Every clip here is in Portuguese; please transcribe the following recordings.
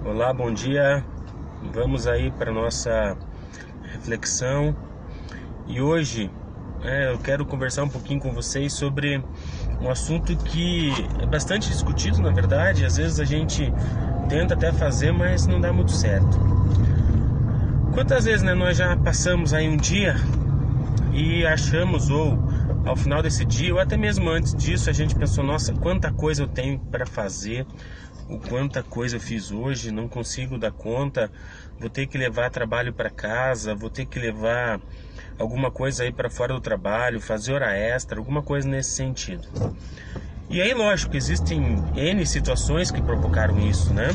Olá, bom dia. Vamos aí para nossa reflexão. E hoje eu quero conversar um pouquinho com vocês sobre um assunto que é bastante discutido, na verdade. Às vezes a gente tenta até fazer, mas não dá muito certo. Quantas vezes nós já passamos aí um dia e achamos, ou ao final desse dia, ou até mesmo antes disso, a gente pensou: nossa, quanta coisa eu tenho para fazer, o quanta coisa eu fiz hoje, não consigo dar conta, vou ter que levar trabalho para casa, vou ter que levar alguma coisa aí para fora do trabalho, fazer hora extra, alguma coisa nesse sentido. E aí, lógico, existem N situações que provocaram isso, né?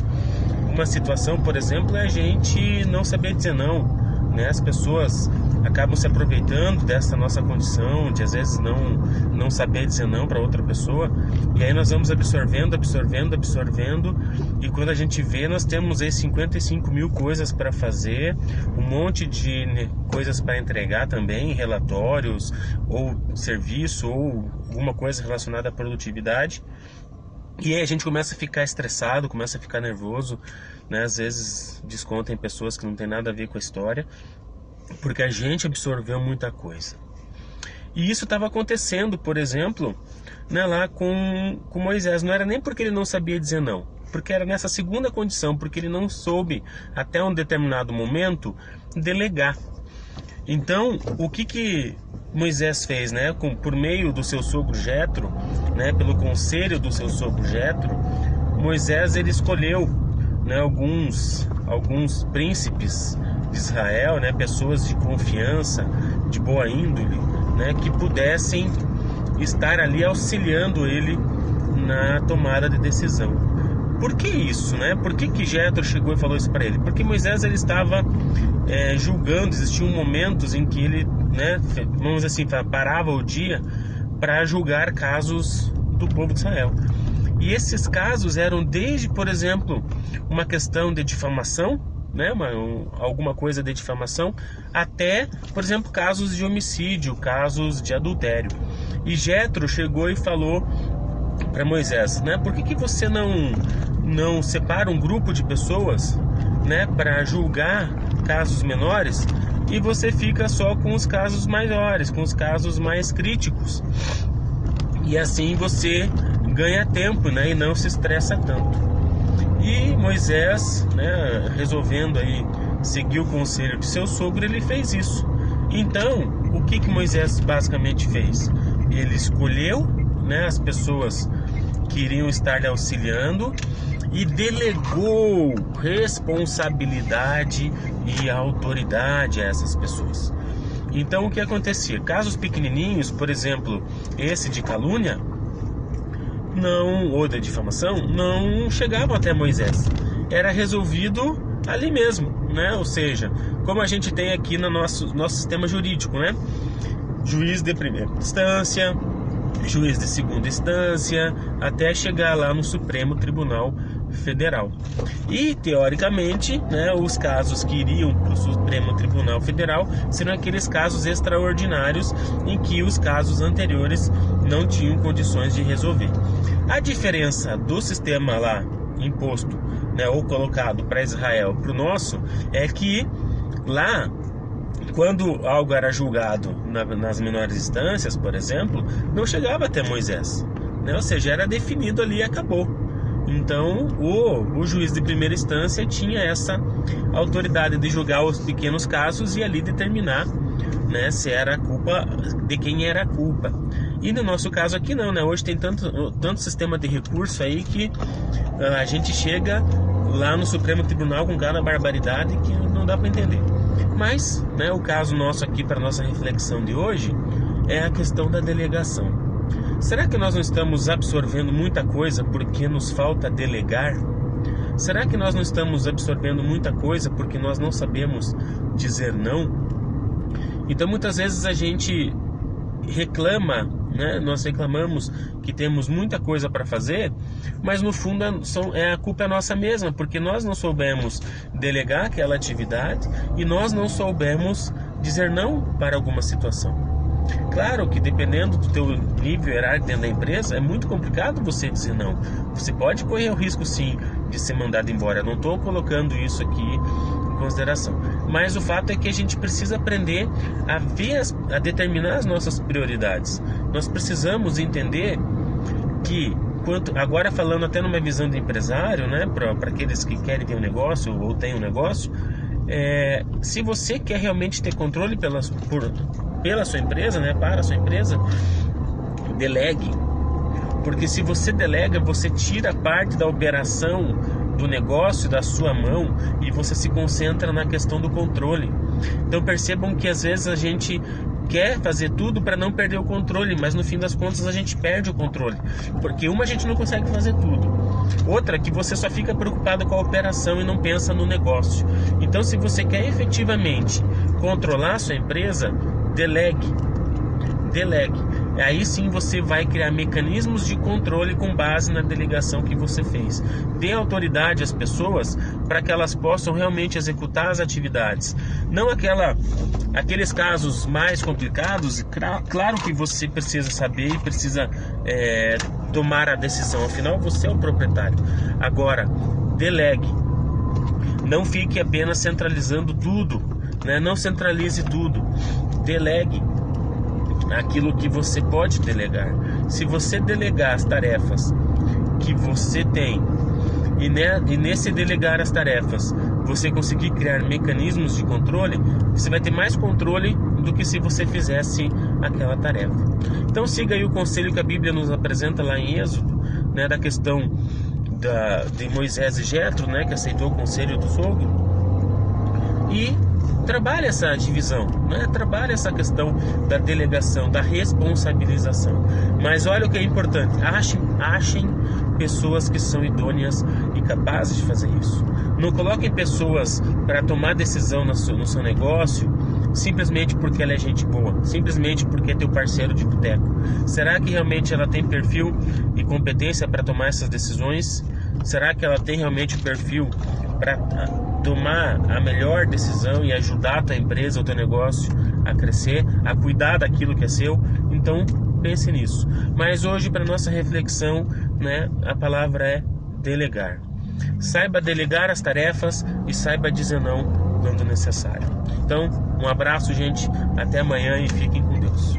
Uma situação, por exemplo, é a gente não saber dizer não, né? As pessoas acabam se aproveitando dessa nossa condição de às vezes não saber dizer não para outra pessoa, e aí nós vamos absorvendo, e quando a gente vê, nós temos aí 55 mil coisas para fazer, um monte de coisas para entregar também, relatórios ou serviço ou alguma coisa relacionada à produtividade. E aí a gente começa a ficar estressado, começa a ficar nervoso, né? Às vezes desconta em pessoas que não tem nada a ver com a história, porque a gente absorveu muita coisa. E isso estava acontecendo, por exemplo, né, lá com Moisés. Não era nem porque ele não sabia dizer não, porque era nessa segunda condição, porque ele não soube, até um determinado momento, delegar. Então, o que Moisés fez, né, por meio do seu sogro Jetro, né, pelo conselho do seu sogro Jetro, Moisés ele escolheu, né, alguns príncipes de Israel, né, pessoas de confiança, de boa índole, né, que pudessem estar ali auxiliando ele na tomada de decisão. Por que isso, né? Por que Jetro chegou e falou isso para ele? Porque Moisés ele estava julgando, existiam momentos em que ele, né, vamos dizer assim, parava o dia para julgar casos do povo de Israel. E esses casos eram desde, por exemplo, uma questão de difamação, né, alguma coisa de difamação, até, por exemplo, casos de homicídio, casos de adultério. E Jetro chegou e falou para Moisés, né, por que você não separa um grupo de pessoas, né, para julgar casos menores, e você fica só com os casos maiores, com os casos mais críticos, e assim você ganha tempo, né, e não se estressa tanto. E Moisés, né, resolvendo aí seguir o conselho de seu sogro, ele fez isso. Então, o que Moisés basicamente fez? Ele escolheu, né, as pessoas que iriam estar lhe auxiliando e delegou responsabilidade e autoridade a essas pessoas. Então, o que acontecia? Casos pequenininhos, por exemplo, esse de calúnia, ou da difamação, não chegavam até Moisés. Era resolvido ali mesmo, né? Ou seja, como a gente tem aqui no nosso sistema jurídico, né? Juiz de primeira instância, juiz de segunda instância, até chegar lá no Supremo Tribunal Federal. E, teoricamente, né, os casos que iriam para o Supremo Tribunal Federal seriam aqueles casos extraordinários em que os casos anteriores não tinham condições de resolver. A diferença do sistema lá imposto, né, ou colocado para Israel para o nosso, é que lá, quando algo era julgado nas menores instâncias, por exemplo, não chegava até Moisés, né? Ou seja, era definido ali e acabou. Então, o juiz de primeira instância tinha essa autoridade de julgar os pequenos casos e ali determinar, né, se era a culpa, de quem era a culpa. E no nosso caso aqui não, né? Hoje tem tanto sistema de recurso aí que a gente chega lá no Supremo Tribunal com cada barbaridade que não dá para entender. Mas, né, o caso nosso aqui para nossa reflexão de hoje é a questão da delegação. Será que nós não estamos absorvendo muita coisa porque nos falta delegar? Será que nós não estamos absorvendo muita coisa porque nós não sabemos dizer não? Então muitas vezes a gente reclama, né? Nós reclamamos que temos muita coisa para fazer, mas no fundo a culpa é nossa mesma, porque nós não soubemos delegar aquela atividade e nós não soubemos dizer não para alguma situação. Claro que dependendo do teu nível hierárquico dentro da empresa, é muito complicado você dizer não. Você pode correr o risco sim de ser mandado embora. Eu não estou colocando isso aqui em consideração. Mas o fato é que a gente precisa aprender a determinar as nossas prioridades. Nós precisamos entender que, agora falando até numa visão de empresário, né, para aqueles que querem ter um negócio ou têm um negócio, se você quer realmente ter controle pela sua empresa, né, para a sua empresa, delegue. Porque se você delega, você tira parte da operação do negócio da sua mão e você se concentra na questão do controle. Então percebam que às vezes a gente quer fazer tudo para não perder o controle, mas no fim das contas a gente perde o controle, porque a gente não consegue fazer tudo, outra que você só fica preocupado com a operação e não pensa no negócio. Então se você quer efetivamente controlar a sua empresa, delegue. Aí sim você vai criar mecanismos de controle com base na delegação que você fez. Dê autoridade às pessoas para que elas possam realmente executar as atividades. Não aqueles casos mais complicados, claro que você precisa saber e precisa tomar a decisão. Afinal, você é o proprietário. Agora, delegue. Não fique apenas centralizando tudo, né? Não centralize tudo. Delegue aquilo que você pode delegar. Se você delegar as tarefas que você tem e nesse delegar as tarefas você conseguir criar mecanismos de controle, você vai ter mais controle do que se você fizesse aquela tarefa. Então siga aí o conselho que a Bíblia nos apresenta lá em Êxodo, né, da questão de Moisés e Jetro, né, que aceitou o conselho do sogro, e trabalhe essa divisão, né? Trabalhe essa questão da delegação, da responsabilização. Mas olha o que é importante: achem pessoas que são idôneas e capazes de fazer isso. Não coloquem pessoas para tomar decisão no seu negócio simplesmente porque ela é gente boa, simplesmente porque é teu parceiro de boteco. Será que realmente ela tem perfil e competência para tomar essas decisões? Será que ela tem realmente o perfil para tomar a melhor decisão e ajudar a tua empresa, o teu negócio a crescer, a cuidar daquilo que é seu? Então pense nisso. Mas hoje, para nossa reflexão, né, a palavra é delegar. Saiba delegar as tarefas e saiba dizer não quando necessário. Então, um abraço, gente, até amanhã e fiquem com Deus.